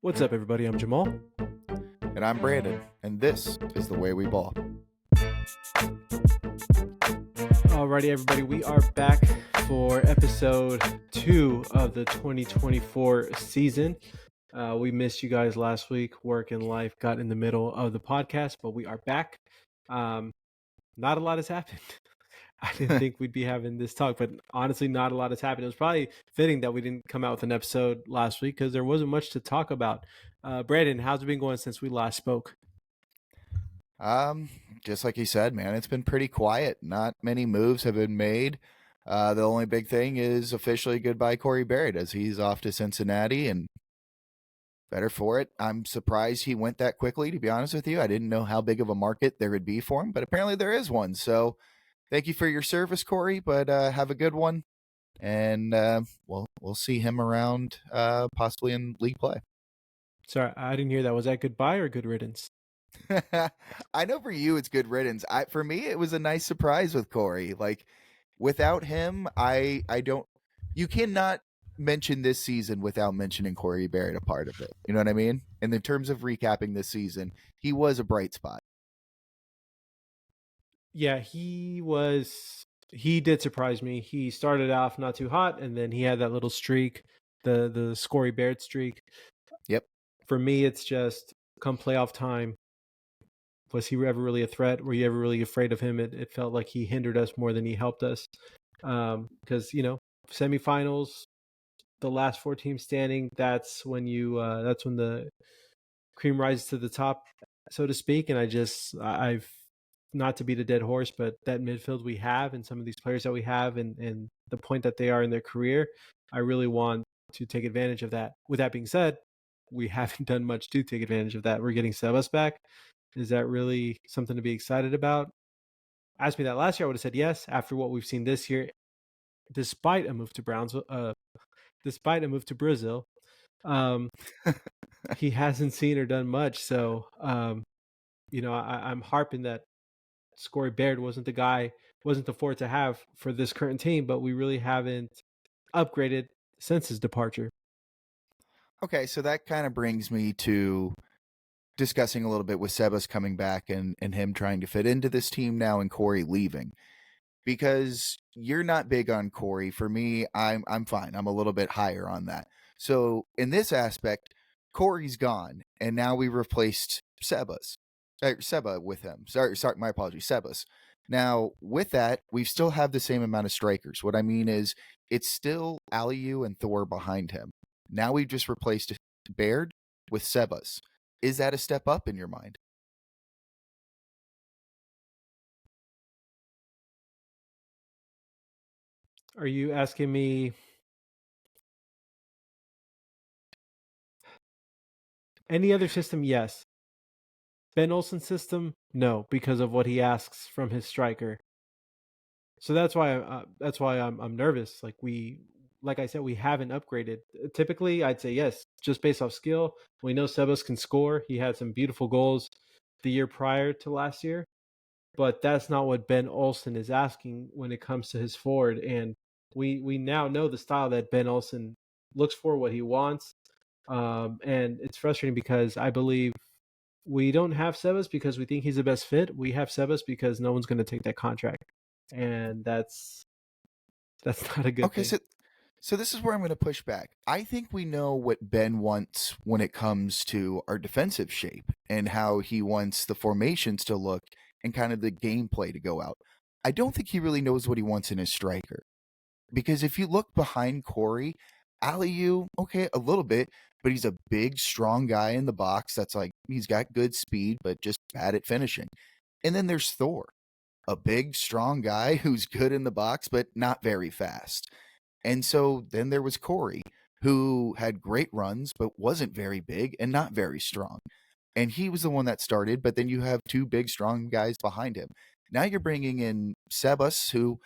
What's up, everybody? I'm Jamal. And I'm Brandon, and this is The Way We Ball. Alrighty, everybody, we are back for episode 2 of the 2024 season. We missed you guys last week. Work and life got in the middle of the podcast, but we are back. Not a lot has happened. I didn't think we'd be having this talk, but honestly, not a lot has happened. It was probably fitting that we didn't come out with an episode last week because there wasn't much to talk about. Brandon, how's it been going since we last spoke? Just like you said, man, it's been pretty quiet. Not many moves have been made. The only big thing is officially goodbye Corey Barrett as he's off to Cincinnati, and better for it. I'm surprised he went that quickly, to be honest with you. I didn't know how big of a market there would be for him, but apparently there is one. So thank you for your service, Corey, but have a good one. And we'll see him around possibly in league play. Sorry, I didn't hear that. Was that goodbye or good riddance? I know for you it's good riddance. For me it was a nice surprise with Corey. Like without him, I don't. You cannot mention this season without mentioning Corey Barrett a part of it. You know what I mean? And in terms of recapping this season, he was a bright spot. Yeah, he was. He did surprise me. He started off not too hot, and then he had that little streak, the Scory Barrett streak. Yep. For me, it's just come playoff time. Was he ever really a threat? Were you ever really afraid of him? It felt like he hindered us more than he helped us. Because semifinals, the last 4 teams standing. That's when the cream rises to the top, so to speak. And I've not to beat a dead horse, but that midfield we have and some of these players that we have and the point that they are in their career, I really want to take advantage of that. With that being said, we haven't done much to take advantage of that. We're getting Sebas back. Is that really something to be excited about? Asked me that last year, I would have said yes. After what we've seen this year, despite a move to Brazil, he hasn't seen or done much. So, I'm harping that Scory Baird wasn't the forward to have for this current team, but we really haven't upgraded since his departure. Okay, so that kind of brings me to discussing a little bit with Sebas coming back and him trying to fit into this team now and Corey leaving. Because you're not big on Corey. For me, I'm fine. I'm a little bit higher on that. So in this aspect, Corey's gone, and now we replaced Seba with him. Sorry, my apologies, Sebas. Now, with that, we still have the same amount of strikers. What I mean is, it's still Aliu and Thor behind him. Now we've just replaced Baird with Sebas. Is that a step up in your mind? Are you asking me any other system? Yes. Ben Olsen's system? No, because of what he asks from his striker. So that's why I'm nervous. Like I said, we haven't upgraded. Typically, I'd say yes, just based off skill. We know Sebas can score. He had some beautiful goals the year prior to last year, but that's not what Ben Olsen is asking when it comes to his forward. And we now know the style that Ben Olsen looks for, what he wants. And it's frustrating because I believe we don't have Sebas because we think he's the best fit. We have Sebas because no one's going to take that contract, and that's not a good thing. So this is where I'm going to push back. I think we know what Ben wants when it comes to our defensive shape and how he wants the formations to look and kind of the gameplay to go out. I don't think he really knows what he wants in his striker. Because if you look behind Corey, Aliu, okay, a little bit, but he's a big, strong guy in the box that's like, he's got good speed, but just bad at finishing. And then there's Thor, a big, strong guy who's good in the box, but not very fast. And so then there was Corey, who had great runs, but wasn't very big and not very strong. And he was the one that started, but then you have 2 big, strong guys behind him. Now you're bringing in Sebas, who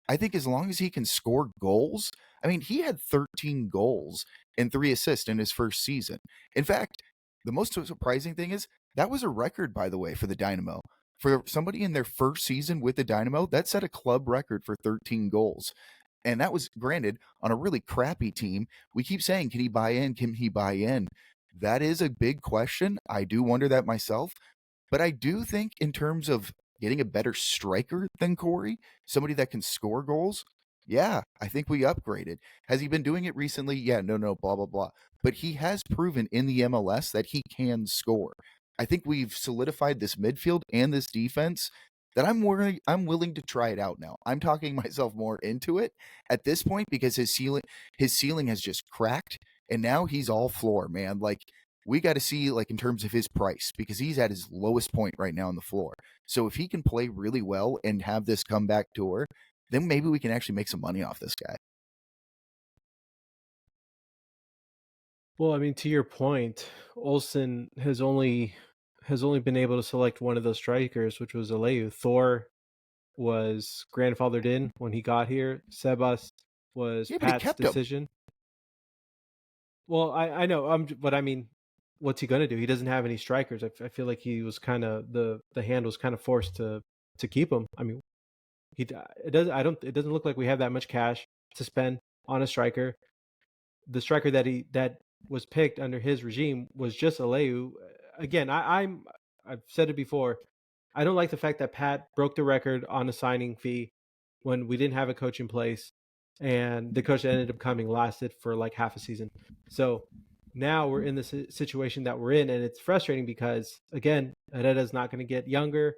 I think as long as he can score goals, I mean, he had 13 goals and 3 assists in his first season. In fact, the most surprising thing is that was a record, by the way, for the Dynamo. For somebody in their first season with the Dynamo, that set a club record for 13 goals. And that was, granted, on a really crappy team. We keep saying, can he buy in? Can he buy in? That is a big question. I do wonder that myself. But I do think in terms of getting a better striker than Corey, somebody that can score goals, yeah, I think we upgraded. Has he been doing it recently? Yeah, no, blah, blah, blah. But he has proven in the MLS that he can score. I think we've solidified this midfield and this defense that I'm willing to try it out now. I'm talking myself more into it at this point because his ceiling has just cracked and now he's all floor, man. Like we got to see like in terms of his price because he's at his lowest point right now on the floor. So if he can play really well and have this comeback tour, then maybe we can actually make some money off this guy. Well, I mean, to your point, Olsen has only been able to select one of those strikers, which was Aleu. Thor was grandfathered in when he got here. Sebas was Yeah, but he Pat's kept him. decision. Well, I know, but I mean, what's he gonna do? He doesn't have any strikers. I feel like he was kind of the hand was kind of forced to keep him. I mean, it does I don't it doesn't look like we have that much cash to spend on a striker. The striker that was picked under his regime was just Aleu. Again, I've said it before. I don't like the fact that Pat broke the record on a signing fee when we didn't have a coach in place, and the coach that ended up coming lasted for like half a season. So now we're in the situation that we're in, and it's frustrating because again, Herrera's not going to get younger,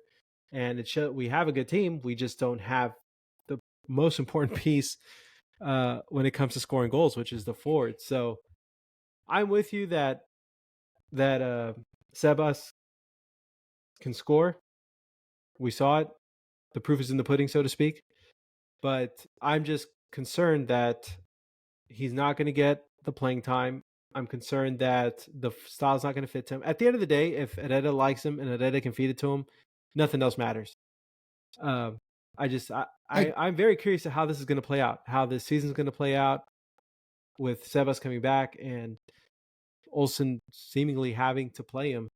and we have a good team. We just don't have the most important piece when it comes to scoring goals, which is the forward. So I'm with you that Sebas can score. We saw it. The proof is in the pudding, so to speak. But I'm just concerned that he's not going to get the playing time. I'm concerned that the style's not going to fit him. At the end of the day, if Herrera likes him and Herrera can feed it to him, nothing else matters. Um, I I'm very curious to how this is going to play out, how this season's going to play out with Sebas coming back and Olsen seemingly having to play him.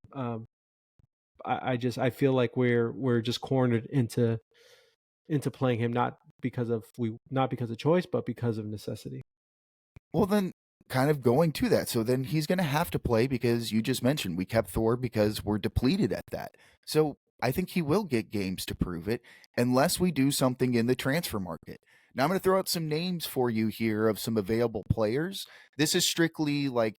I feel like we're just cornered into playing him not because of choice but because of necessity. Well, then, kind of going to that. So then he's going to have to play because you just mentioned we kept Thor because we're depleted at that. So I think he will get games to prove it unless we do something in the transfer market. Now, I'm going to throw out some names for you here of some available players. This is strictly like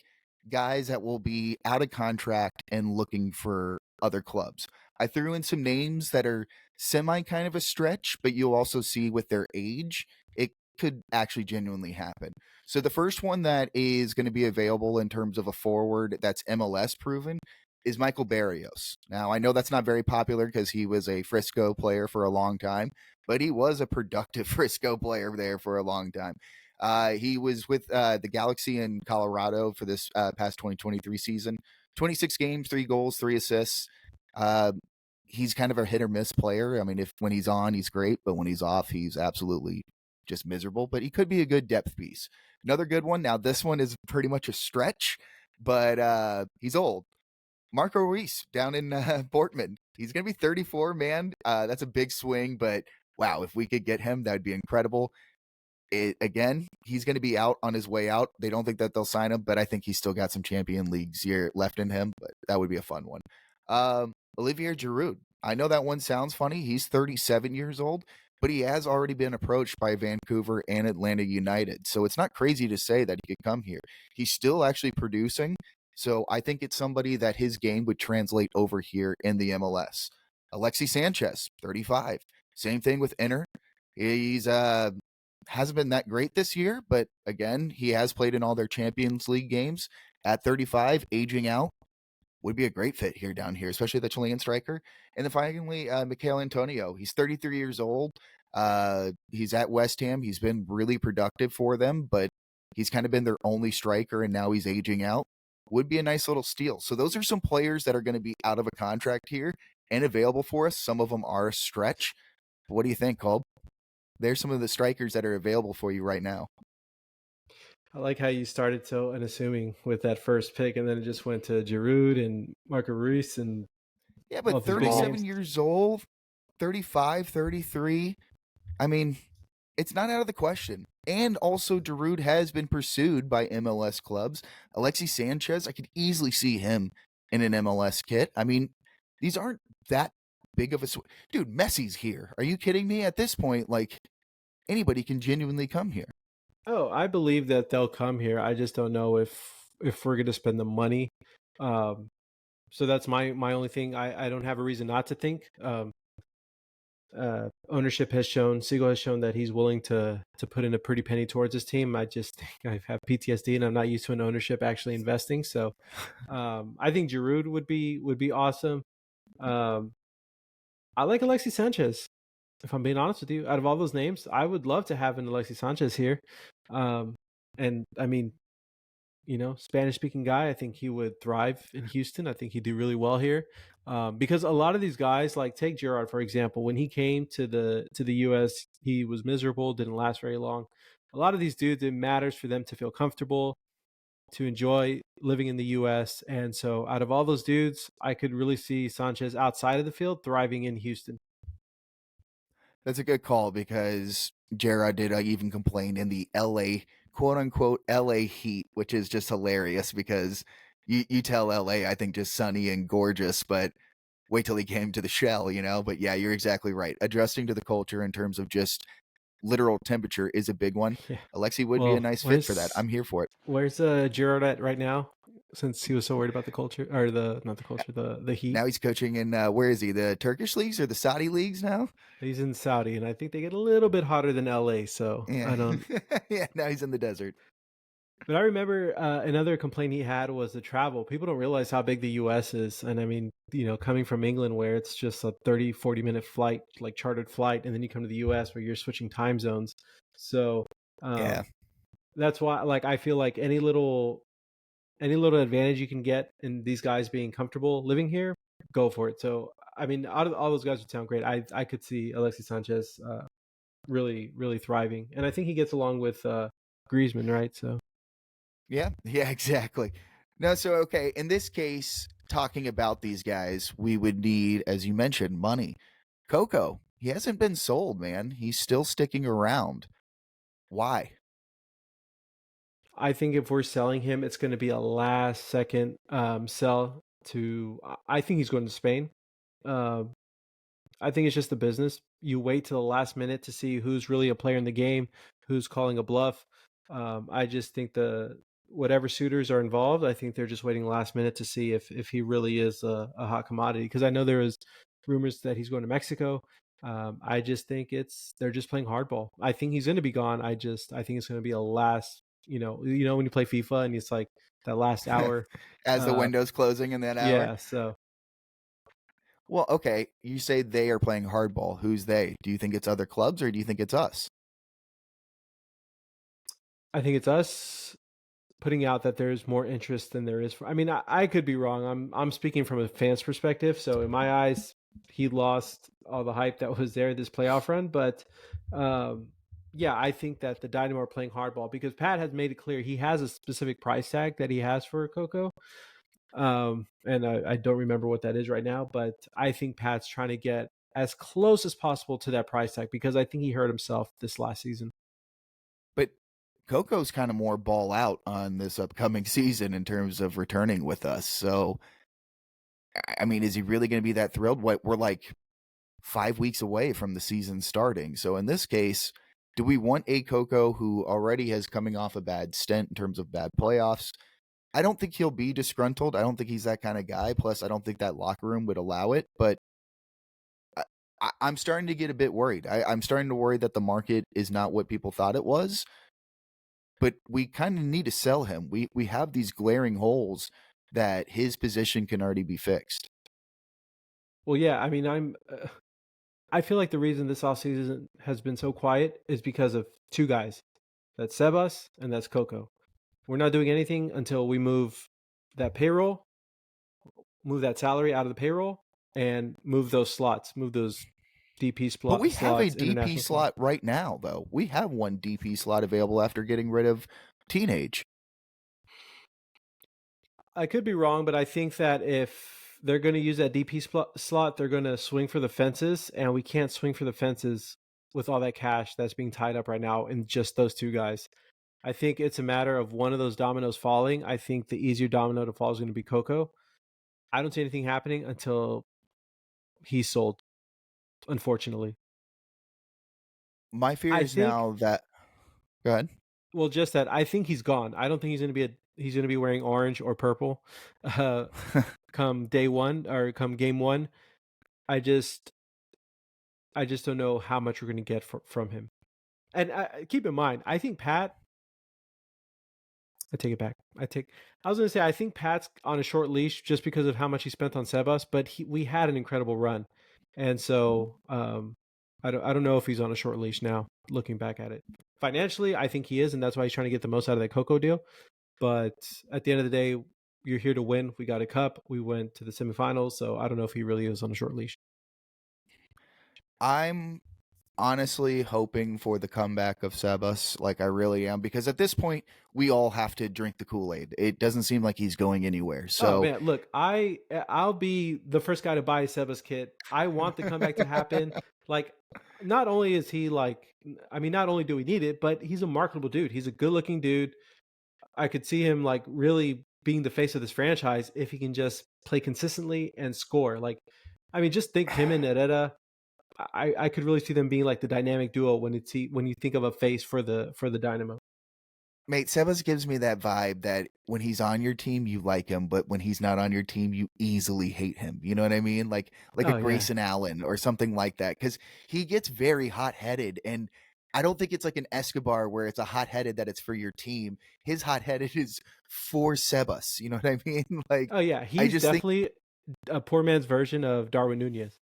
guys that will be out of contract and looking for other clubs. I threw in some names that are semi kind of a stretch, but you'll also see with their age, it could actually genuinely happen. So the first one that is going to be available in terms of a forward that's MLS proven is Michael Barrios. Now I know that's not very popular because he was a Frisco player for a long time, but he was a productive Frisco player there for a long time. He was with the Galaxy in Colorado for this past 2023 season. 26 games, 3 goals, 3 assists. Uh, he's kind of a hit or miss player. I mean, if when he's on, he's great, but when he's off, he's absolutely just miserable. But he could be a good depth piece. Another good one. Now, this one is pretty much a stretch, but he's old. Marco Ruiz down in Portman. He's going to be 34, man. That's a big swing, but wow, if we could get him, that would be incredible. Again, he's going to be out on his way out. They don't think that they'll sign him, but I think he's still got some champion leagues here left in him, but that would be a fun one. Olivier Giroud. I know that one sounds funny. He's 37 years old, but he has already been approached by Vancouver and Atlanta United. So it's not crazy to say that he could come here. He's still actually producing. So I think it's somebody that his game would translate over here in the MLS. Alexi Sanchez, 35. Same thing with Inter. He's hasn't been that great this year, but again, he has played in all their Champions League games. At 35, aging out, would be a great fit here down here, especially the Chilean striker. And then finally, Michael Antonio. He's 33 years old. He's at West Ham. He's been really productive for them, but he's kind of been their only striker, and now he's aging out. Would be a nice little steal. So those are some players that are going to be out of a contract here and available for us. Some of them are a stretch. What do you think, Colb? There's some of the strikers that are available for you right now. I like how you started so unassuming with that first pick, and then it just went to Giroud and Marco Ruiz and Yeah, all but these big 37 names. years old, 35, 33. I mean, It's not out of the question. And also, Giroud has been pursued by MLS clubs. Alexis Sanchez, I could easily see him in an MLS kit. I mean, these aren't that big of a dude. Messi's here. Are you kidding me? At this point, like anybody can genuinely come here. Oh, I believe that they'll come here. I just don't know if we're going to spend the money. Um, so that's my only thing. I don't have a reason not to think. Ownership has shown, Siegel has shown that he's willing to put in a pretty penny towards his team. I just think I have PTSD and I'm not used to an ownership actually investing. So I think Giroud would be awesome. Um, I like Alexis Sanchez. If I'm being honest with you, out of all those names, I would love to have an Alexis Sanchez here. Um, and I mean, Spanish speaking guy, I think he would thrive in Houston. I think he'd do really well here. Because a lot of these guys, like take Gerard for example, when he came to the US, he was miserable, didn't last very long. A lot of these dudes, it matters for them to feel comfortable, to enjoy living in the US. And so out of all those dudes, I could really see Sanchez outside of the field thriving in Houston. That's a good call because Gerard did even complain in the LA, quote unquote, LA heat, which is just hilarious because you tell LA, I think just sunny and gorgeous, but wait till he came to the shell, you know? But yeah, you're exactly right. Adjusting to the culture in terms of just literal temperature is a big one. Yeah. Alexi would be a Well, nice fit for that. I'm here for it. where's Gerard at right now? Since he was so worried about the culture, or the not the culture, the heat. Now he's coaching in where is he? The Turkish leagues or the Saudi leagues now? He's in Saudi, and I think they get a little bit hotter than LA. So Yeah, I don't. yeah. Now he's in the desert. But I remember another complaint he had was the travel. People don't realize how big the U.S. is. And I mean, coming from England where it's just a 30, 40-minute flight, like chartered flight, and then you come to the U.S. where you're switching time zones. So Yeah. that's why, like, I feel like any little advantage you can get in these guys being comfortable living here, go for it. So, I mean, out of all those guys would sound great. I could see Alexis Sanchez really, really thriving. And I think he gets along with Griezmann, right? So. Yeah, yeah, exactly. No, so okay, in this case, talking about these guys, we would need, as you mentioned, money. Coco, he hasn't been sold, man. He's still sticking around. Why? I think if we're selling him, it's going to be a last second sell to. I think he's going to Spain. Uh, I think it's just the business. You wait till the last minute to see who's really a player in the game, who's calling a bluff. I just think the whatever suitors are involved, I think they're just waiting last minute to see if he really is a hot commodity. Because I know there was rumors that he's going to Mexico. I just think they're just playing hardball. I think he's going to be gone. I think it's going to be a last. When you play FIFA and it's like that last hour. As the window's closing in that hour? Yeah. So. Well, okay, you say they are playing hardball. Who's they? Do you think it's other clubs or do you think it's us? I think it's us putting out that there's more interest than there is. I mean, I could be wrong. I'm speaking from a fan's perspective. So in my eyes, he lost all the hype that was there this playoff run. But yeah, I think that the Dynamo are playing hardball because Pat has made it clear he has a specific price tag that he has for Coco. And I don't remember what that is right now, but I think Pat's trying to get as close as possible to that price tag because I think he hurt himself this last season. But Coco's kind of more ball out on this upcoming season in terms of returning with us. So, I mean, is he really going to be that thrilled? We're like 5 weeks away from the season starting. So in this case, do we want a Coco who already has coming off a bad stint in terms of bad playoffs? I don't think he'll be disgruntled. I don't think he's that kind of guy. Plus, I don't think that locker room would allow it. But I'm starting to get a bit worried. I'm starting to worry that the market is not what people thought it was. But we kind of need to sell him. We have these glaring holes that his position can already be fixed. Well, yeah, I mean, I feel like the reason this offseason has been so quiet is because of two guys. That's Sebas and that's Coco. We're not doing anything until we move that payroll, move that salary out of the payroll, and move those slots, move those DP But we have a slots, DP slot right now, though. We have one DP slot available after getting rid of Teenage. I could be wrong, but I think that if they're going to use that DP slot, they're going to swing for the fences, and we can't swing for the fences with all that cash that's being tied up right now in just those two guys. I think it's a matter of one of those dominoes falling. I think the easier domino to fall is going to be Coco. I don't see anything happening until he's sold, unfortunately. My fear I is think, now that. Go ahead. well, just that I think he's gone. I don't think he's going to be wearing orange or purple uh, come day one or come game one. I just I just don't know how much we're going to get from him. And keep in mind, I think Pat. I take it back. I was going to say I think Pat's on a short leash just because of how much he spent on Sebas, but we had an incredible run, and so I don't know if he's on a short leash now. Looking back at it, financially, I think he is, and that's why he's trying to get the most out of that Coco deal. But at the end of the day, you're here to win. We got a cup. We went to the semifinals, so I don't know if he really is on a short leash. I'm honestly hoping for the comeback of Sebas. Like, I really am, because at this point, we all have to drink the Kool-Aid. It doesn't seem like he's going anywhere. Oh So, man, look, I'll be the first guy to buy a Sebas kit. I want the comeback to happen. Like, not only is he like, I mean, not only do we need it, but he's a marketable dude. He's a good-looking dude. I could see him like really being the face of this franchise if he can just play consistently and score. Like, I mean, just think him and Herrera. I could really see them being like the dynamic duo when you think of a face for the Dynamo. mate, Sebas gives me that vibe that when he's on your team, you like him, but when he's not on your team, you easily hate him. You know what I mean? Like a Oh yeah, Grayson Allen or something like that, because he gets very hot-headed, and I don't think it's like an Escobar where it's a hot-headed that it's for your team. His hot-headed is for Sebas. You know what I mean? Like, oh yeah. I He's just think, definitely a poor man's version of Darwin Nunez.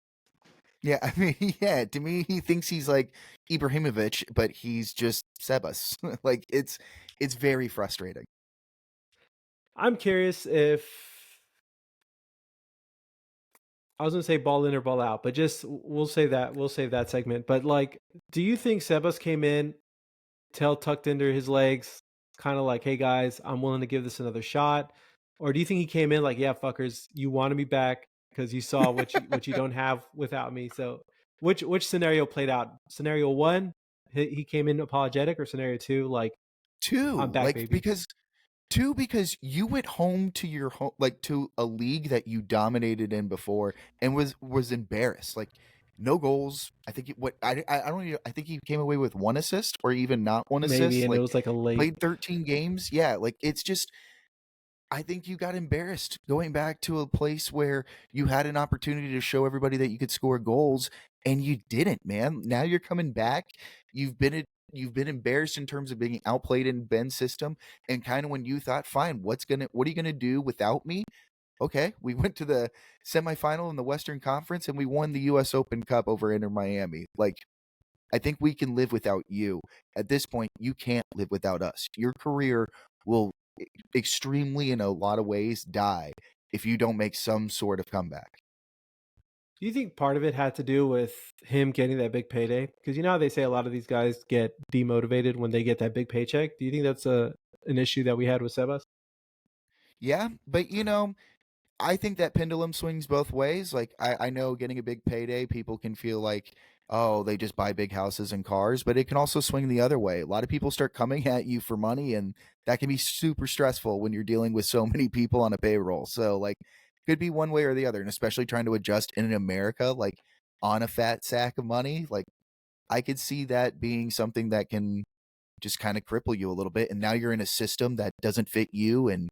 yeah, I mean, yeah, to me, he thinks he's like Ibrahimovic, but he's just Sebas. Like, it's very frustrating. I'm curious if I was gonna say ball in or ball out, but just we'll save that segment. But like, do you think Sebas came in, tail tucked under his legs, kind of like, "Hey guys, I'm willing to give this another shot," or do you think he came in like, "Yeah, fuckers, you wanted me back because you saw what you don't have without me"? So, which scenario played out? Scenario one, he came in apologetic, or scenario two, like, I'm Two, back, like, baby. because two, because you went home to your home, like to a league that you dominated in before, and was embarrassed. Like, no goals. I think what I don't even, I think he came away with one assist or even not one Maybe, assist. and it Like, was like a late. played 13 games. Yeah, like, it's just, I think you got embarrassed going back to a place where you had an opportunity to show everybody that you could score goals, and you didn't, man. Now you're coming back. You've been embarrassed in terms of being outplayed in Ben's system, and kind of when you thought, fine, what are you gonna do without me? Okay, we went to the semifinal in the Western Conference and we won the U.S. Open Cup over Inter Miami. Like, I think we can live without you. At this point, you can't live without us. Your career will extremely, in a lot of ways, die if you don't make some sort of comeback. Do you think part of it had to do with him getting that big payday? Because you know how they say a lot of these guys get demotivated when they get that big paycheck. Do you think that's a an issue that we had with Sebas? Yeah, but I think that pendulum swings both ways. Like, I know getting a big payday, people can feel like, oh, they just buy big houses and cars, but it can also swing the other way. A lot of people start coming at you for money, and that can be super stressful when you're dealing with so many people on a payroll. So, like, could be one way or the other, and especially trying to adjust in America, like on a fat sack of money. Like, I could see that being something that can just kind of cripple you a little bit, and now you're in a system that doesn't fit you, and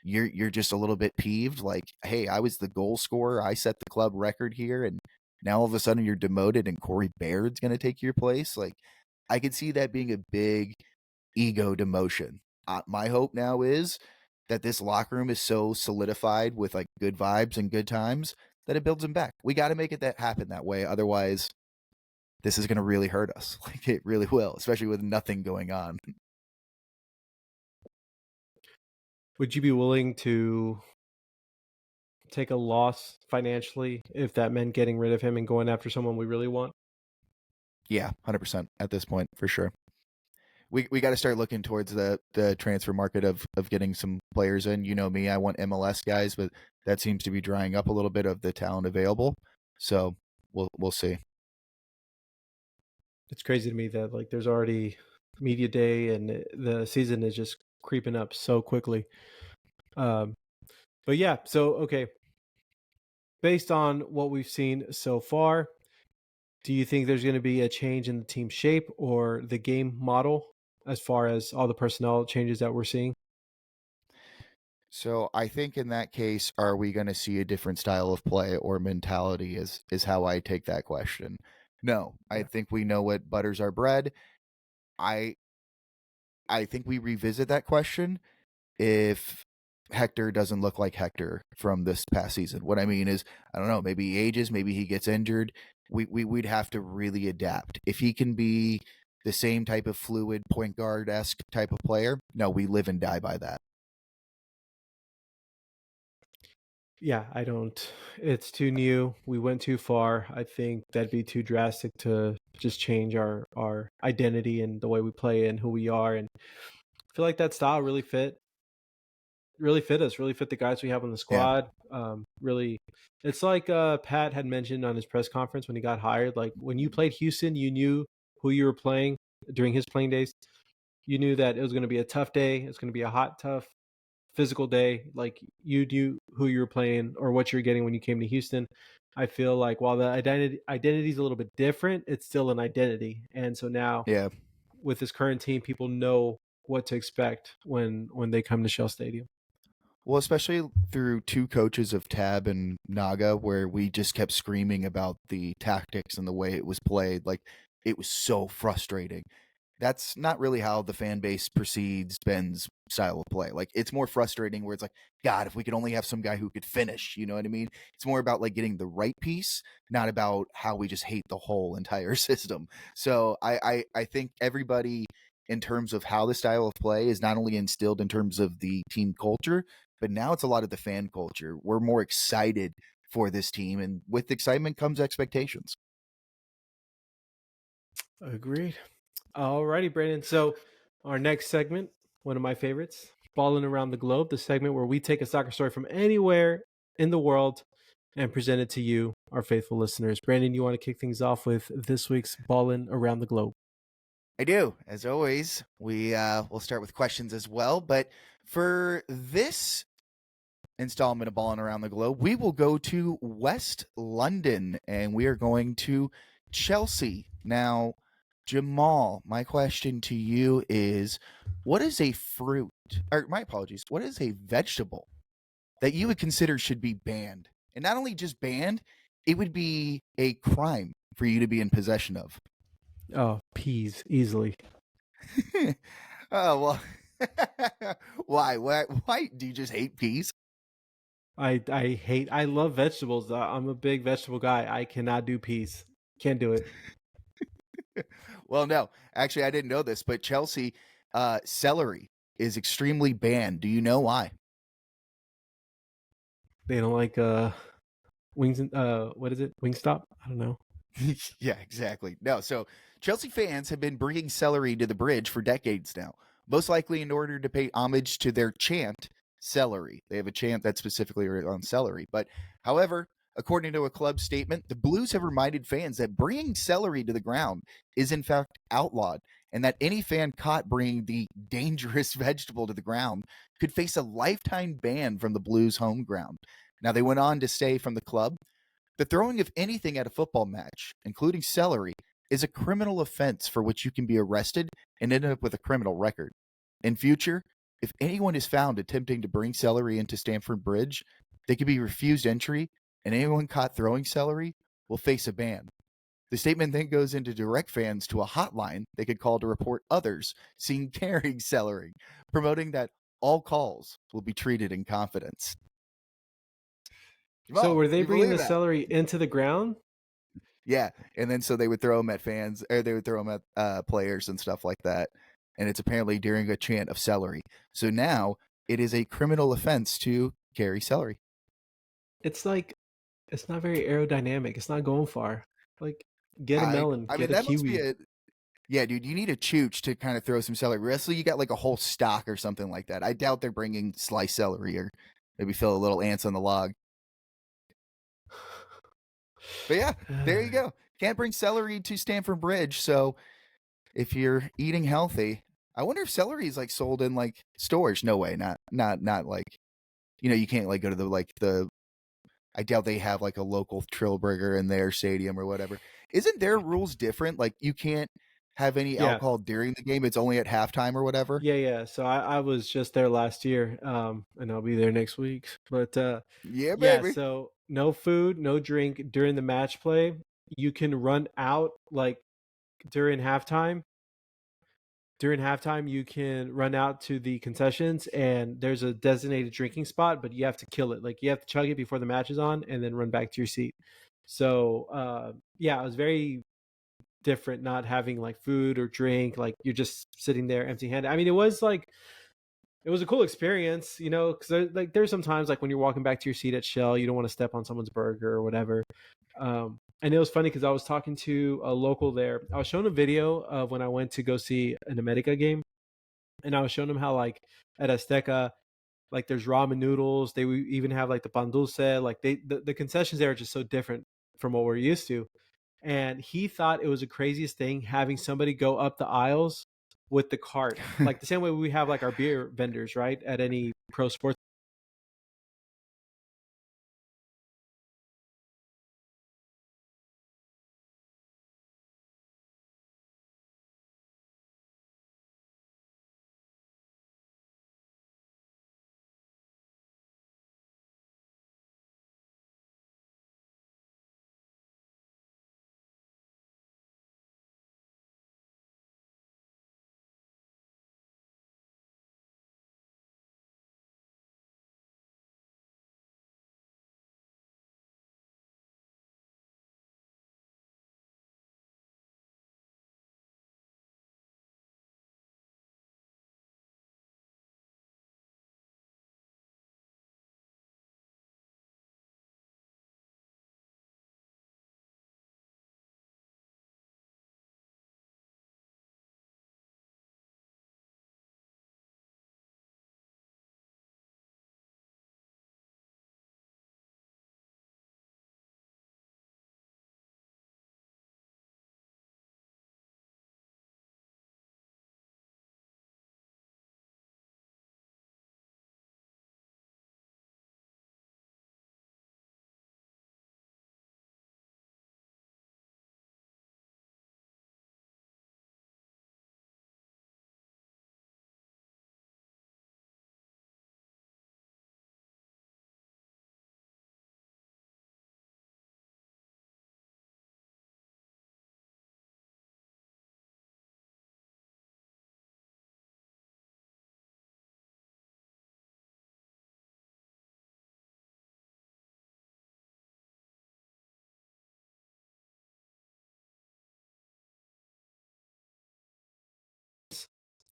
you're just a little bit peeved, like, hey, I was the goal scorer, I set the club record here, and now all of a sudden you're demoted and Corey Baird's going to take your place. Like, I could see that being a big ego demotion. My hope now is that this locker room is so solidified with like good vibes and good times that it builds them back. We got to make it that happen that way, otherwise this is going to really hurt us. Like, it really will, especially with nothing going on. Would you be willing to take a loss financially if that meant getting rid of him and going after someone we really want? Yeah, 100% at this point, for sure. We got to start looking towards the transfer market of getting some players in. You know me, I want MLS guys, but that seems to be drying up a little bit of the talent available. So we'll see. It's crazy to me that like there's already media day and the season is just creeping up so quickly. Um, but yeah, so okay, based on what we've seen so far, do you think there's going to be a change in the team shape or the game model as far as all the personnel changes that we're seeing? So I think in that case, are we going to see a different style of play or mentality? Is how I take that question. No, I Yeah. think we know what butters our bread. I I think we revisit that question if Hector doesn't look like Hector from this past season. What I mean is, I don't know, maybe he ages, maybe he gets injured. We'd have to really adapt. If he can be the same type of fluid point guard esque type of player, no, we live and die by that. Yeah, I don't. It's too new. We went too far. I think that'd be too drastic to just change our identity and the way we play and who we are. And I feel like that style really fit us, really fit the guys we have on the Yeah, squad. Really, it's like Pat had mentioned on his press conference when he got hired. Like when you played Houston, you knew who you were playing during his playing days. You knew that it was going to be a tough day. It's going to be a hot, tough, physical day. Like you knew who you were playing or what you were getting when you came to Houston. I feel like while the identity is a little bit different, it's still an identity. And so now yeah. with this current team, people know what to expect when they come to Shell Stadium. Well, especially through two coaches of Tab and Naga, where we just kept screaming about the tactics and the way it was played. Like, it was so frustrating. That's not really how the fan base perceives Ben's style of play. Like, it's more frustrating where it's like, God, if we could only have some guy who could finish, you know what I mean? It's more about like getting the right piece, not about how we just hate the whole entire system. So I think everybody in terms of how the style of play is not only instilled in terms of the team culture, but now it's a lot of the fan culture. We're more excited for this team, and with excitement comes expectations. Agreed. Alrighty, Brandon. So our next segment, one of my favorites, Balling Around the Globe, the segment where we take a soccer story from anywhere in the world and present it to you, our faithful listeners. Brandon, you want to kick things off with this week's Balling Around the Globe? I do. As always, we'll start with questions as well. But for this installment of Balling Around the Globe, we will go to West London and we are going to Chelsea. Now, Jamal, my question to you is what is a fruit, or my apologies, what is a vegetable that you would consider should be banned? And not only just banned, it would be a crime for you to be in possession of. Oh, peas, easily. Oh, well. Why? Why do you just hate peas? I love vegetables. I'm a big vegetable guy. I cannot do peas. Can't do it. Well, no, actually, I didn't know this, but Chelsea celery is extremely banned. Do you know why? They don't like wings and what is it? Wingstop? I don't know. Yeah, exactly. No, so Chelsea fans have been bringing celery to the bridge for decades now, most likely in order to pay homage to their chant, celery. They have a chant that's specifically on celery. But however, according to a club statement, the Blues have reminded fans that bringing celery to the ground is in fact outlawed, and that any fan caught bringing the dangerous vegetable to the ground could face a lifetime ban from the Blues' home ground. Now, they went on to say from the club, the throwing of anything at a football match, including celery, is a criminal offense for which you can be arrested and end up with a criminal record. In future, if anyone is found attempting to bring celery into Stamford Bridge, they could be refused entry, and anyone caught throwing celery will face a ban. The statement then goes into direct fans to a hotline they could call to report others seen carrying celery, promoting that all calls will be treated in confidence. So Jamal, were can they you bringing believe the that? celery into the ground? Yeah, and then so they would throw them at fans, or they would throw them at players and stuff like that. And it's apparently during a chant of celery. So now it is a criminal offense to carry celery. It's like it's not very aerodynamic. It's not going far. Like get a melon, I mean get a that must be kiwi. a yeah, dude. You need a chooch to kind of throw some celery. Wrestling, you got like a whole stock or something like that. I doubt they're bringing sliced celery or maybe fill a little ants on the log. But yeah, there you go. Can't bring celery to Stamford Bridge, so if you're eating healthy, I wonder if celery is like sold in like stores. No way, not like you can't like go to the. I doubt they have like a local Trill Burger in their stadium or whatever. Isn't their rules different? Like you can't have any Yeah. alcohol during the game. It's only at halftime or whatever. Yeah, yeah. So I was just there last year, and I'll be there next week. But Yeah, yeah, baby. so no food, no drink during the match play. You can run out like during halftime. During halftime, you can run out to the concessions, and there's a designated drinking spot, but you have to kill it. Like you have to chug it before the match is on, and then run back to your seat. So yeah, it was very different not having like food or drink. Like you're just sitting there empty-handed. I mean, it was a cool experience, you know, because like there's sometimes like when you're walking back to your seat at Shell, you don't want to step on someone's burger or whatever. And it was funny because I was talking to a local there. I was showing a video of when I went to go see an America game, and I was showing them how like at Azteca, like there's ramen noodles. They even have like the pan dulce. Like the concessions there are just so different from what we're used to. And he thought it was the craziest thing having somebody go up the aisles with the cart, like the same way we have like our beer vendors, right, at any pro sports.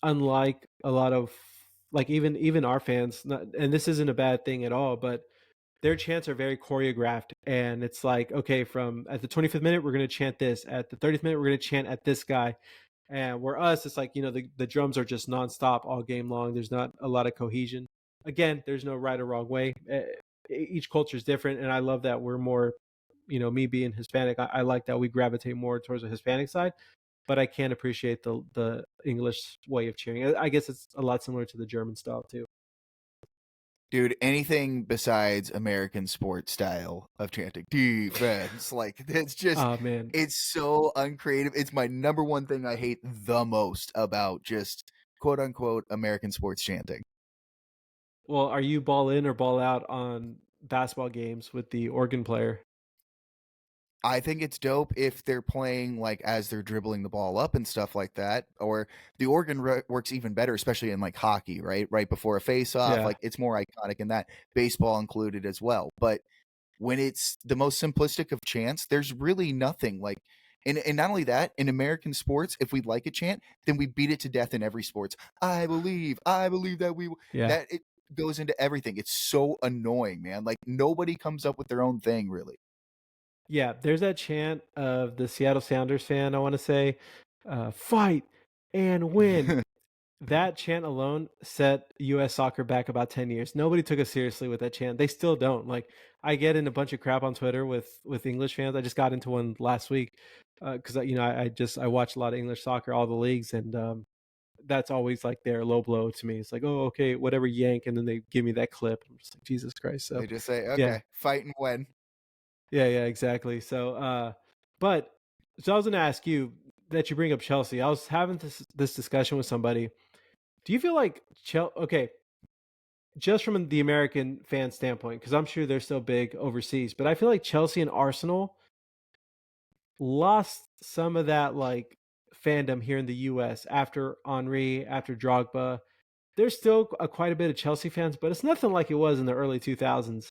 Unlike a lot of like even our fans, and this isn't a bad thing at all, but their chants are very choreographed, and it's like, okay, from at the 25th minute we're going to chant this, at the 30th minute we're going to chant at this guy. And where us, it's like, you know, the drums are just nonstop all game long. There's not a lot of cohesion. Again, there's no right or wrong way. Each culture is different, and I love that we're more, you know, me being Hispanic, I like that we gravitate more towards the Hispanic side, but I can appreciate the English way of cheering. I guess it's a lot similar to the German style too. Dude, anything besides American sports style of chanting defense, like Oh man. it's so uncreative. It's my number one thing I hate the most about just quote unquote American sports chanting. Well, are you ball in or ball out on basketball games with the organ player? I think it's dope if they're playing like as they're dribbling the ball up and stuff like that. Or the organ works even better, especially in like hockey, right? Right before a face off, Yeah. like it's more iconic in that. Baseball included as well. But when it's the most simplistic of chants, there's really nothing like. And not only that, in American sports, if we like a chant, then we beat it to death in every sports. I believe that Yeah. that it goes into everything. It's so annoying, man. Like nobody comes up with their own thing, really. Yeah, there's that chant of the Seattle Sounders fan, I want to say, fight and win. that chant alone set U.S. soccer back about 10 years. Nobody took us seriously with that chant. They still don't. Like, I get in a bunch of crap on Twitter with English fans. I just got into one last week because I watch a lot of English soccer, all the leagues, and that's always like their low blow to me. It's like, oh, okay, whatever, yank, and then they give me that clip. I'm just like, Jesus Christ. So They just say, yeah, okay, fight and win. yeah, exactly. So, but so I was gonna ask you that you bring up Chelsea. I was having this discussion with somebody. Do you feel like Chelsea? Okay, just from the American fan standpoint, because I'm sure they're still big overseas, but I feel like Chelsea and Arsenal lost some of that like fandom here in the U.S. after Henri, after Drogba. There's still quite a bit of Chelsea fans, but it's nothing like it was in the early 2000s.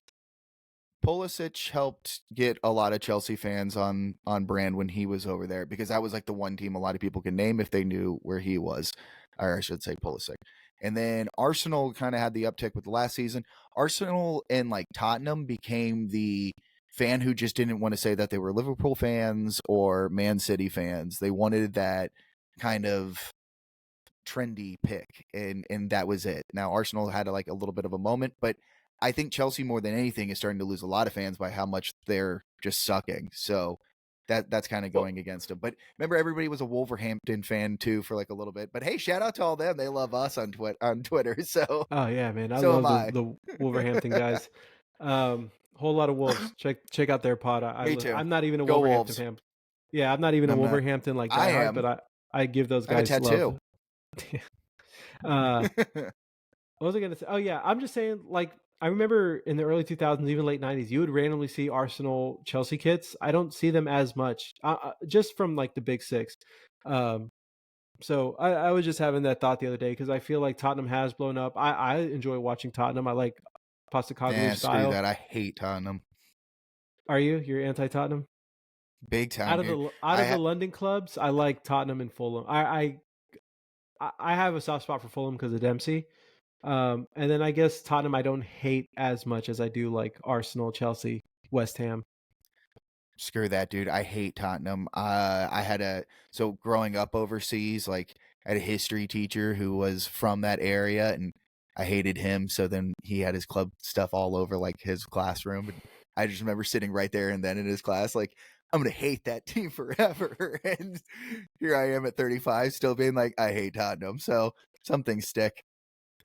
Pulisic helped get a lot of Chelsea fans on brand when he was over there, because that was like the one team a lot of people could name if they knew where he was, or I should say Pulisic. And then Arsenal kind of had the uptick with the last season. Arsenal and like Tottenham became the fan who just didn't want to say that they were Liverpool fans or Man City fans. They wanted that kind of trendy pick, and that was it. Now Arsenal had like a little bit of a moment, but I think Chelsea more than anything is starting to lose a lot of fans by how much they're just sucking. So that's kind of Well, going against them. But remember, everybody was a Wolverhampton fan too for like a little bit. But hey, shout out to all them; they love us on Twitter. So oh yeah, man, I so am love I. the Wolverhampton guys. Whole lot of Wolves. Check out their pod. Me too. I'm not even a Go Wolverhampton Wolves. fan. Yeah, I'm not even a I'm not. Wolverhampton like I diehard, am. but I give those I have a guys love. tattoo. uh, what was I gonna say? Oh yeah, I'm just saying. Like, I remember in the early 2000s, even late 90s, you would randomly see Arsenal Chelsea kits. I don't see them as much, just from like the big six. Um, so I was just having that thought the other day because I feel like Tottenham has blown up. I enjoy watching Tottenham. I like Postecoglou Screw style. that. I hate Tottenham. Are you? You're anti Tottenham? Big time, dude. Out I of the London clubs, I like Tottenham and Fulham. I have a soft spot for Fulham because of Dempsey. And then I guess Tottenham I don't hate as much as I do like Arsenal, Chelsea, West Ham. Screw that, dude. I hate Tottenham. So growing up overseas, like I had a history teacher who was from that area, and I hated him. So then he had his club stuff all over like his classroom, and I just remember sitting right there and then in his class, like I'm gonna hate that team forever. And here I am at 35, still being like, I hate Tottenham. So some things stick.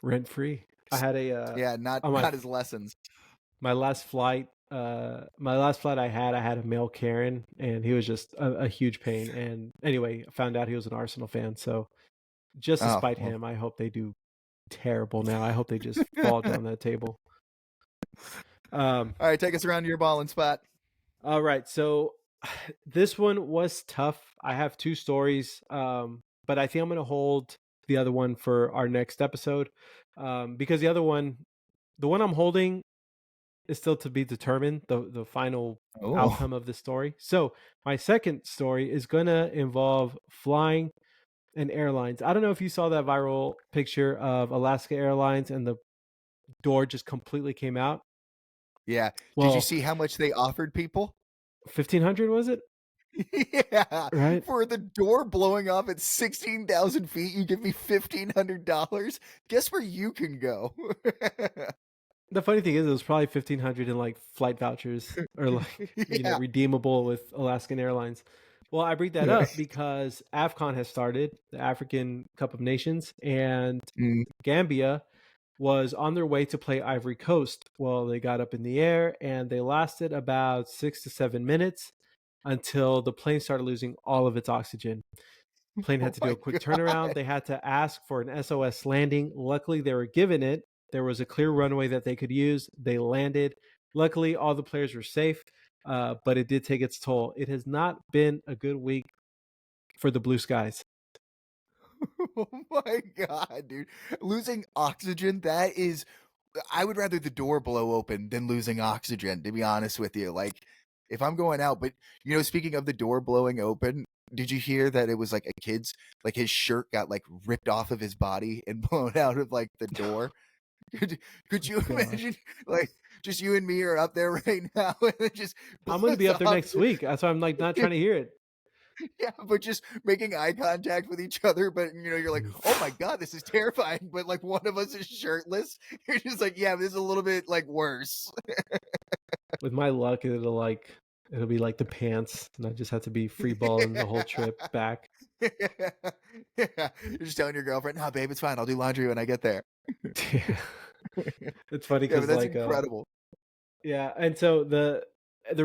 Rent free. I had Yeah, not on not his lessons. my last flight. My last flight I had a male Karen, and he was just a huge pain. And anyway, I found out he was an Arsenal fan. So just to Oh spite well. him, I hope they do terrible now. I hope they just fall down that table. Um, All right, take us around to your balling spot. all right, so this one was tough. I have two stories, but I think I'm going to hold the other one for our next episode because the one I'm holding is still to be determined, the final Oh. outcome of the story. So my second story is going to involve flying and airlines. I don't know if you saw that viral picture of Alaska Airlines and the door just completely came out. Yeah. Did you Well, see how much they offered people? 1,500 was it? Yeah. Right? For the door blowing up at 16,000 feet, you give me $1,500. Guess where you can go? The funny thing is, it was probably 1,500 in like flight vouchers or like Yeah. redeemable with Alaskan Airlines. Well, I bring that up because AFCON has started, the African Cup of Nations, and Mm. Gambia was on their way to play Ivory Coast. Well, they got up in the air and they lasted about 6 to 7 minutes until the plane started losing all of its oxygen. Plane had Oh to do my a quick turnaround. God. They had to ask for an SOS landing. Luckily, they were given it. There was a clear runway that they could use. They landed. Luckily, all the players were safe, but it did take its toll. It has not been a good week for the Blue Skies. Oh my God, dude. Losing oxygen, that is. I would rather the door blow open than losing oxygen, to be honest with you. Like, if I'm going out, but speaking of the door blowing open, did you hear that it was like a kid's, like his shirt got like ripped off of his body and blown out of like the door? Could you God. imagine, like, just you and me are up there right now and it just I'm going to be blows up there off? next week. That's why I'm like not trying to hear it. Yeah, but just making eye contact with each other, but you're like, oh my god, this is terrifying. But like one of us is shirtless. You're just like, yeah, this is a little bit like worse. With my luck, it'll be like the pants, and I just have to be free balling the whole trip back. Yeah. You're just telling your girlfriend, no, babe, it's fine. I'll do laundry when I get there. It's funny Yeah, but because that's incredible. yeah, and so the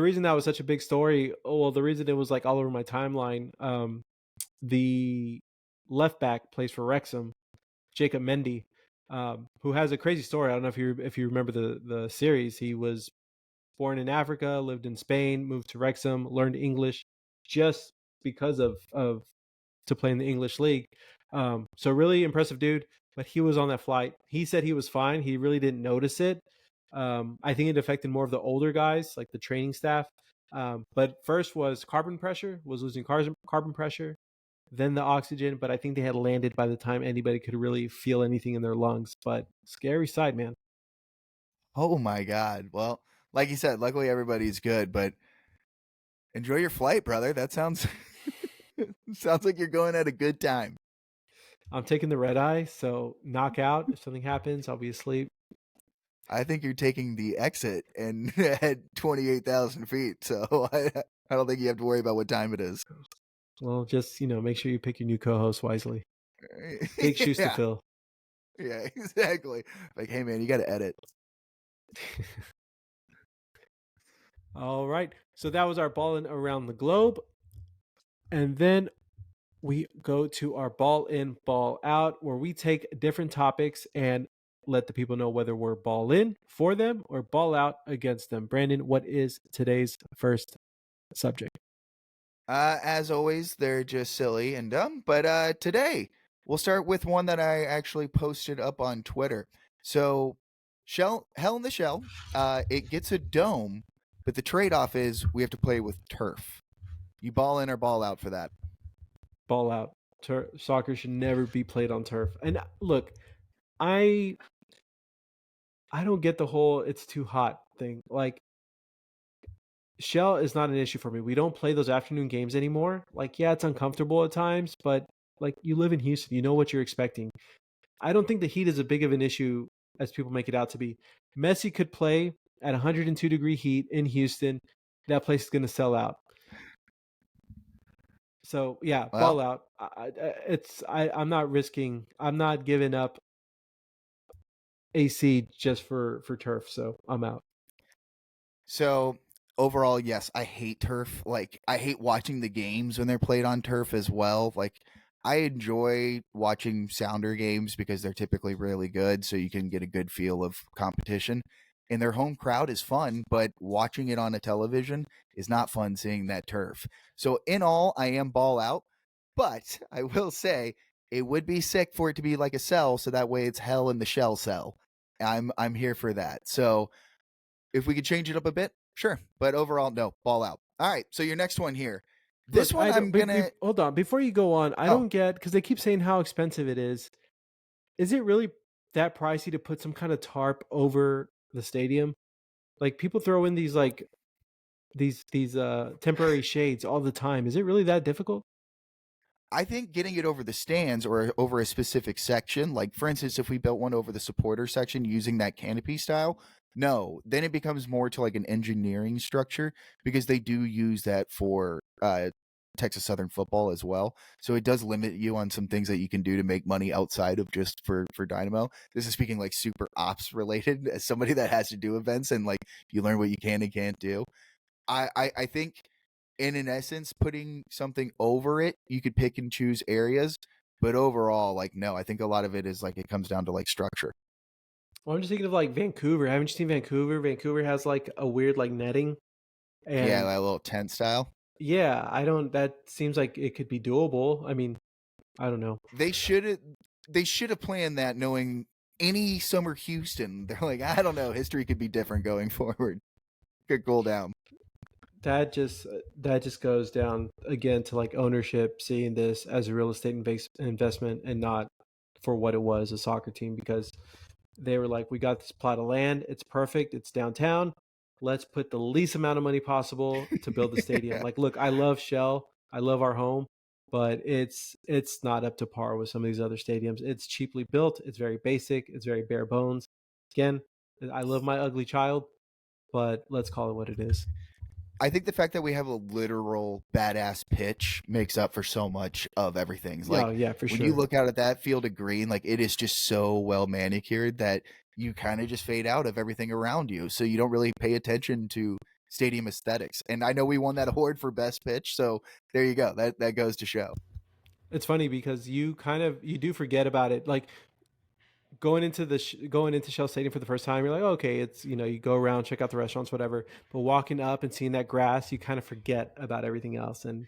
reason that was such a big story, well, the reason it was like all over my timeline, the left back plays for Wrexham, Jacob Mendy, who has a crazy story. I don't know if you remember the series. He was born in Africa, lived in Spain, moved to Wrexham, learned English just because of to play in the English league. So really impressive dude. But he was on that flight. He said he was fine. He really didn't notice it. I think it affected more of the older guys, like the training staff. But first was carbon pressure, was losing carbon pressure, then the oxygen. But I think they had landed by the time anybody could really feel anything in their lungs. But scary sight, man. Oh my god. Well, like you said, luckily everybody's good, but enjoy your flight, brother. That sounds sounds like you're going at a good time. I'm taking the red eye, so knock out. If something happens, I'll be asleep. I think you're taking the exit and at 28,000 feet, so I don't think you have to worry about what time it is. Well, just make sure you pick your new co-host wisely. Big shoes to Yeah, fill. yeah, exactly. Like, hey man, you got to edit. All right. So that was our ball in around the globe. And then we go to our ball in, ball out, where we take different topics and let the people know whether we're ball in for them or ball out against them. Brandon, what is today's first subject? As always, they're just silly and dumb. But today we'll start with one that I actually posted up on Twitter. So, Hell in the Shell, it gets a dome, but the trade-off is we have to play with turf. You ball in or ball out for that? Ball out. Soccer should never be played on turf. And look, I don't get the whole it's too hot thing. Like, shell is not an issue for me. We don't play those afternoon games anymore. Like, yeah, it's uncomfortable at times, but like you live in Houston, you know what you're expecting. I don't think the heat is as big of an issue as people make it out to be. Messi could play at 102-degree heat in Houston. That place is going to sell out. So yeah, Well, ball out. I'm not risking. I'm not giving up AC just for turf. So I'm out. so overall, yes, I hate turf. Like, I hate watching the games when they're played on turf as well. Like, I enjoy watching Sounder games because they're typically really good, so you can get a good feel of competition. And their home crowd is fun, but watching it on a television is not fun seeing that turf. So, in all, I am ball out, but I will say it would be sick for it to be like a cell, so that way it's hell in the shell cell. I'm here for that. So, if we could change it up a bit, sure. But overall, no, ball out. All right. So your next one here. This Look, one I don't. I'm gonna. Hold on. Before you go on, I Oh, don't get because they keep saying how expensive it is. Is it really that pricey to put some kind of tarp over the stadium? Like people throw in these temporary shades all the time. Is it really that difficult? I think getting it over the stands or over a specific section, like for instance, if we built one over the supporter section using that canopy style, no, then it becomes more to like an engineering structure because they do use that for Texas Southern football as well. So it does limit you on some things that you can do to make money outside of just for Dynamo. This is speaking like super ops related as somebody that has to do events and like you learn what you can and can't do. I think in essence, putting something over it, you could pick and choose areas. But overall, like no, I think a lot of it is like it comes down to like structure. Well, I'm just thinking of like Vancouver. Haven't you seen Vancouver? Vancouver has like a weird like netting, Yeah, and that little tent style. yeah, I don't. That seems like it could be doable. I mean, I don't know. They should have planned that knowing any summer Houston. They're like, I don't know, history could be different going forward. Could cool down. That just goes down again to like ownership seeing this as a real estate investment and not for what it was, a soccer team, because they were like, we got this plot of land, it's perfect, it's downtown, let's put the least amount of money possible to build the stadium. Yeah. Like, look, I love Shell, I love our home, but it's not up to par with some of these other stadiums. It's cheaply built. It's very basic. It's very bare bones. Again, I love my ugly child, but let's call it what it is. I think the fact that we have a literal badass pitch makes up for so much of everything. It's Yeah, like yeah, for when you sure. look out at that field of green, like it is just so well manicured that you kind of just fade out of everything around you. So you don't really pay attention to stadium aesthetics. And I know we won that award for best pitch, so there you go. That goes to show. It's funny because you do forget about it. Like going into Shell Stadium for the first time, you're like, oh, okay, it's you go around, check out the restaurants, whatever. But walking up and seeing that grass, you kind of forget about everything else, and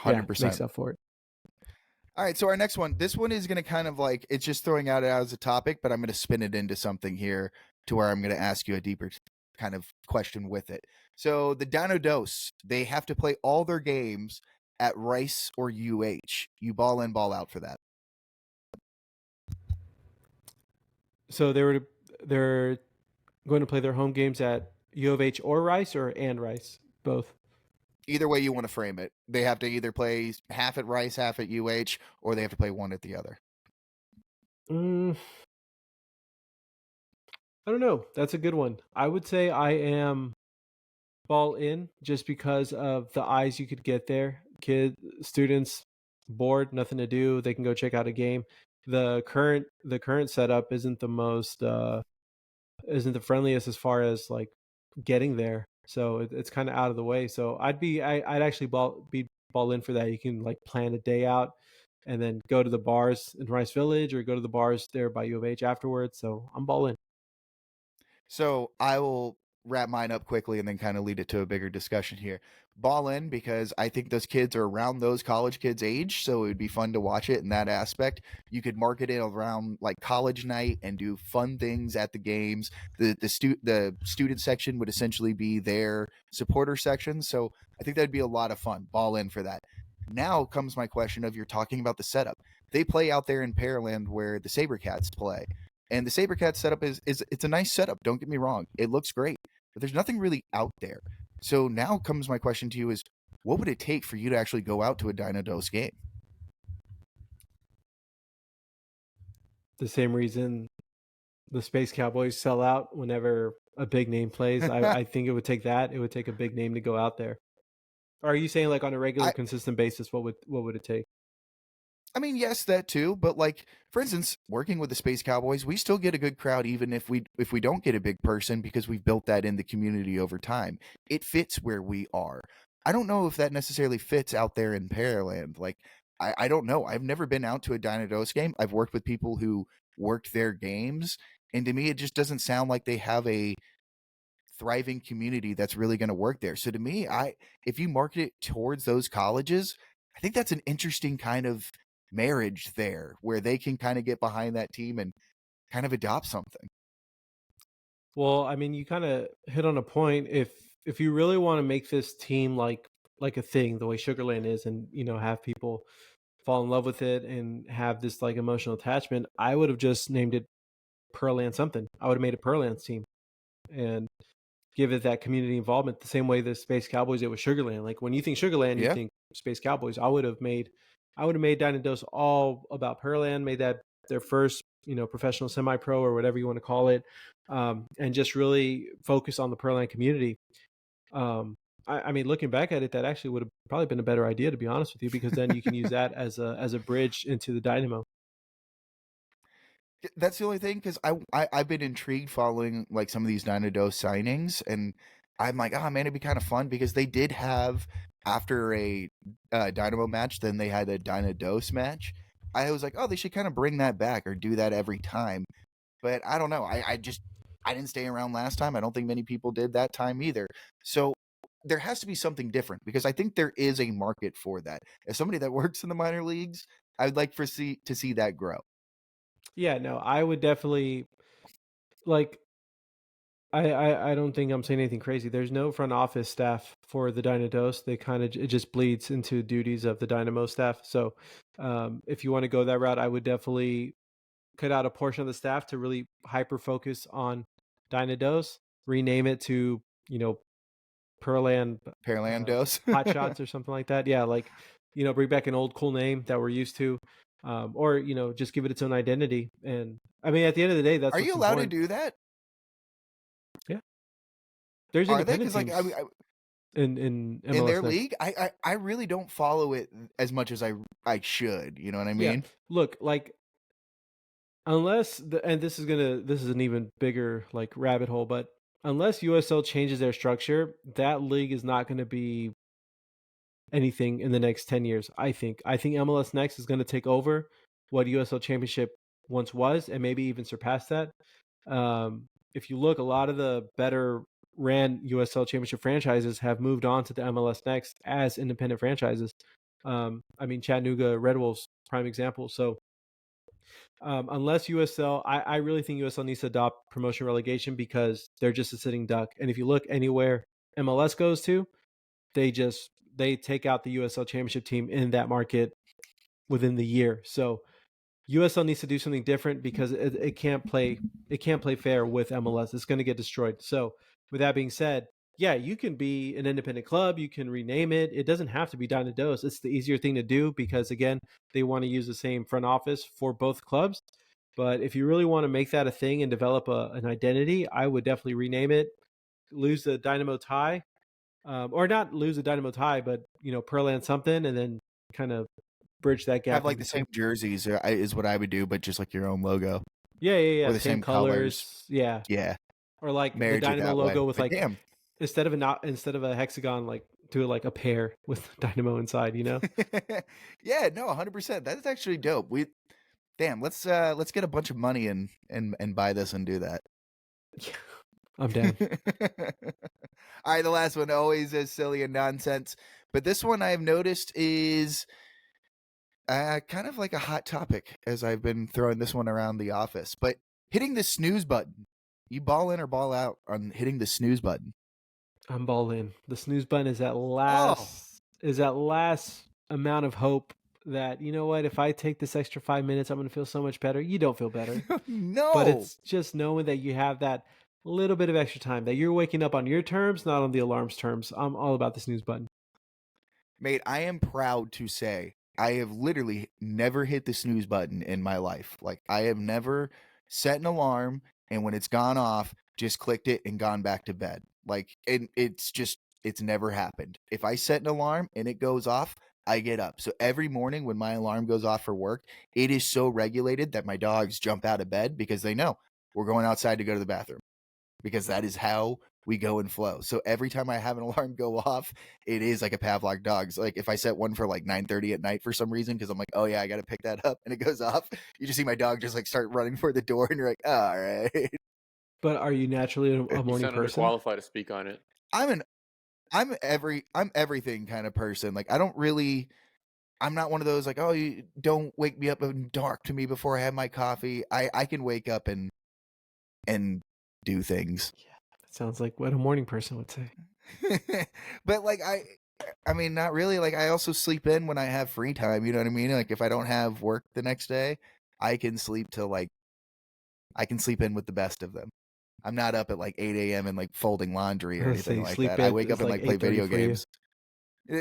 yeah, it 100%. makes up for it. All right, so our next one, this one is going to kind of like it's just throwing out as a topic, but I'm going to spin it into something here to where I'm going to ask you a deeper kind of question with it. So the Dino Dose, they have to play all their games at Rice or UH. You ball in, ball out for that. So they're going to play their home games at U of H or Rice or and Rice, both. Either way you want to frame it, they have to either play half at Rice, half at UH, or they have to play one at the other. Mm, I don't know. That's a good one. I would say I am ball in just because of the eyes you could get there. Students bored, nothing to do, they can go check out a game. The current setup isn't the friendliest as far as like getting there. So it's kind of out of the way. So I'd actually be ball in for that. You can like plan a day out and then go to the bars in Rice Village or go to the bars there by U of H afterwards. So I'm ball in. So I will wrap mine up quickly and then kind of lead it to a bigger discussion here. Ball in because I think those kids are around those college kids' age, so it would be fun to watch it in that aspect. You could market it around like college night and do fun things at the games. The student section would essentially be their supporter section, so I think that'd be a lot of fun. Ball in for that. Now comes my question of you're talking about the setup. They play out there in Pearland where the Sabercats play. And the Sabercat setup is it's a nice setup. Don't get me wrong. It looks great. But there's nothing really out there. So now comes my question to you is what would it take for you to actually go out to a Dino-Dose game? The same reason the Space Cowboys sell out whenever a big name plays. I think it would take that. It would take a big name to go out there. Or are you saying like on a regular, I consistent basis, what would it take? I mean, yes, that too. But like, for instance, working with the Space Cowboys, we still get a good crowd even if we don't get a big person because we've built that in the community over time. It fits where we are. I don't know if that necessarily fits out there in Pearland. Like, I don't know. I've never been out to a Dynados game. I've worked with people who worked their games, and to me, it just doesn't sound like they have a thriving community that's really going to work there. So to me, I if you market it towards those colleges, I think that's an interesting kind of marriage there where they can kind of get behind that team and kind of adopt something. Well, I mean, you kind of hit on a point. If you really want to make this team like a thing, the way Sugarland is, and have people fall in love with it and have this like emotional attachment, I would have just named it Pearland something. I would have made it Pearland's team and give it that community involvement the same way the Space Cowboys did with Sugarland. Like when you think Sugarland, you Yeah. think Space Cowboys. I would have made Dynados all about Pearland, made that their first, professional semi-pro or whatever you want to call it, and just really focus on the Pearland community. I mean, looking back at it, that actually would have probably been a better idea, to be honest with you, because then you can use that as a bridge into the Dynamo. That's the only thing because I've been intrigued following like some of these Dynados signings, and I'm like, oh man, it'd be kind of fun because they did have after a Dynamo match, then they had a Dynados match. I was like, oh, they should kind of bring that back or do that every time. But I don't know. I didn't stay around last time. I don't think many people did that time either. So there has to be something different because I think there is a market for that. As somebody that works in the minor leagues, I would like for to see that grow. Yeah, no, I would definitely like. I don't think I'm saying anything crazy. There's no front office staff for the Dynados. They kind of it just bleeds into duties of the Dynamo staff. So, if you want to go that route, I would definitely cut out a portion of the staff to really hyper focus on Dynados. Rename it to Pearland Pearlandos. Hot Shots or something like that. Yeah, like bring back an old cool name that we're used to, or just give it its own identity. And I mean, at the end of the day, that's Are you what's allowed to important. do that? Yeah, there's Are they? independent Because like teams in in MLS their Next. league, I really don't follow it as much as I should. You know what I Yeah, mean? look, like and this is an even bigger like rabbit hole, but unless USL changes their structure, that league is not going to be anything in the next 10 years. I think MLS Next is going to take over what USL Championship once was, and maybe even surpass that. If you look, a lot of the better ran USL Championship franchises have moved on to the MLS Next as independent franchises. I mean, Chattanooga Red Wolves, prime example. So unless USL, I really think USL needs to adopt promotion relegation because they're just a sitting duck. And if you look anywhere MLS goes to, they take out the USL Championship team in that market within the year. So USL needs to do something different because it can't play fair with MLS. It's going to get destroyed. So with that being said, yeah, you can be an independent club. You can rename it. It doesn't have to be Dynados. It's the easier thing to do because again, they want to use the same front office for both clubs. But if you really want to make that a thing and develop an identity, I would definitely rename it. Lose the Dynamo tie, or not lose the Dynamo tie, but Pearland something, and then kind of bridge that Have gap in like the between. same jerseys is what I would do, but just like your own logo Yeah. or the Same same colors. colors. Yeah, Yeah, or like the marriage it Dynamo that way. logo with But like damn, instead of a hexagon, like do it like a pear with Dynamo inside. yeah, no, 100%. That's actually dope. Let's get a bunch of money and buy this and do that. Yeah, I'm down. All right, the last one always is silly and nonsense, but this one I've noticed is kind of like a hot topic as I've been throwing this one around the office. But hitting the snooze button, you ball in or ball out on hitting the snooze button. I'm ball in. The snooze button Oh is that last amount of hope that what, if I take this extra 5 minutes, I'm going to feel so much better. You don't feel better, but no, it's just knowing that you have that little bit of extra time, that you're waking up on your terms, not on the alarm's terms. I'm all about the snooze button. mate, I am proud to say I have literally never hit the snooze button in my life. Like I have never set an alarm and when it's gone off, just clicked it and gone back to bed. Like it's never happened. If I set an alarm and it goes off, I get up. So every morning when my alarm goes off for work, it is so regulated that my dogs jump out of bed because they know we're going outside to go to the bathroom because that is how we go and flow. So every time I have an alarm go off, it is like a Pavlov dog. So like if I set one for like 9:30 at night for some reason, because I'm like, oh yeah, I got to pick that up, and it goes off, you just see my dog just like start running for the door, and you're like, all right. But are you naturally a You morning sound person? underqualified to speak on it. I'm everything kind of person. Like I don't really. I'm not one of those like, oh, you don't wake me up and talk to me before I have my coffee. I can wake up and do things. Yeah, that sounds like what a morning person would say. But like I mean not really. Like I also sleep in when I have free time, you know what I mean? Like if I don't have work the next day, I can sleep till like I can sleep in with the best of them. I'm not up at like 8 a.m. and like folding laundry or I anything say like sleep that. I in wake up is and like like play 8:30 video for you. games.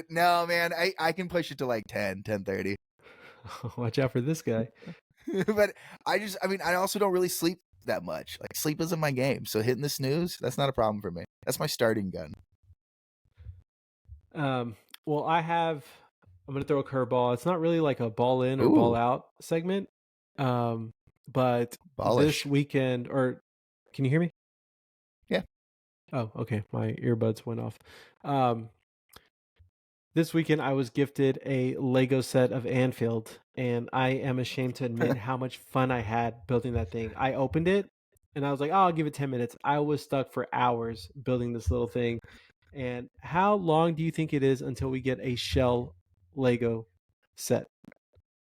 No, man, I can push it to like 10:30. Watch out for this guy. But I mean, I also don't really sleep that much. Like sleep isn't my game. So hitting the snooze, that's not a problem for me. That's my starting gun. Well, I'm going to throw a curveball. It's not really like a ball in or ball Ooh, out segment. But this ballish. weekend, or can you hear me? Yeah. Oh, okay. My earbuds went off. This weekend, I was gifted a Lego set of Anfield, and I am ashamed to admit how much fun I had building that thing. I opened it, and I was like, oh, I'll give it 10 minutes. I was stuck for hours building this little thing. And how long do you think it is until we get a shell Lego set?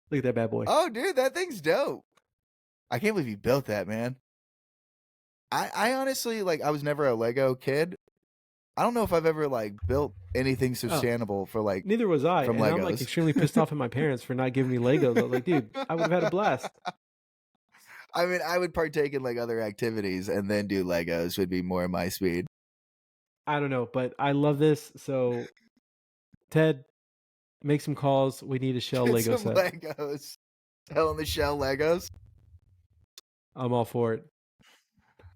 Look at that bad boy. Oh, dude, that thing's dope. I can't believe you built that, man. I honestly like I was never a Lego kid. I don't know if I've ever like built anything sustainable for like Neither was I. from And I'm like Legos. extremely pissed off at my parents for not giving me Legos. I was like, dude, I would have had a blast. I mean, I would partake in like other activities and then do Legos would be more my speed. I don't know, but I love this. So, Ted, Make some calls. We need a shell Get Lego some set. Legos. Hell in the Shell Legos. I'm all for it.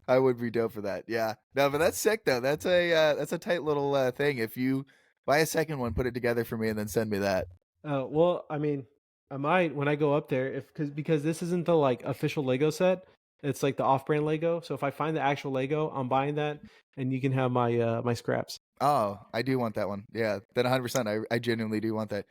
I would be dope for that. Yeah. No, but that's sick though. That's a tight little thing. If you buy a second one, put it together for me, and then send me that. Well, I mean, I might when I go up there if because this isn't the like official Lego set. It's like the off-brand Lego. So if I find the actual Lego, I'm buying that, and you can have my my scraps. Oh, I do want that one. Yeah, then 100%. I genuinely do want that.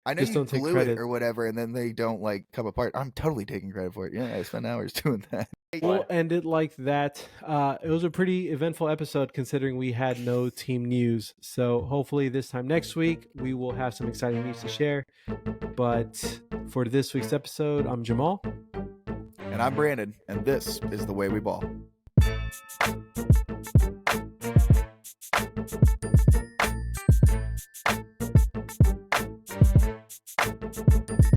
I know Just you don't take glue it credit. or whatever, and then they don't like come apart. I'm totally taking credit for it. Yeah, I spent hours doing that. We'll end it like that. It was a pretty eventful episode considering we had no team news. So hopefully this time next week we will have some exciting news to share. But for this week's episode, I'm Jamal. And I'm Brandon, and this is The Way We Ball.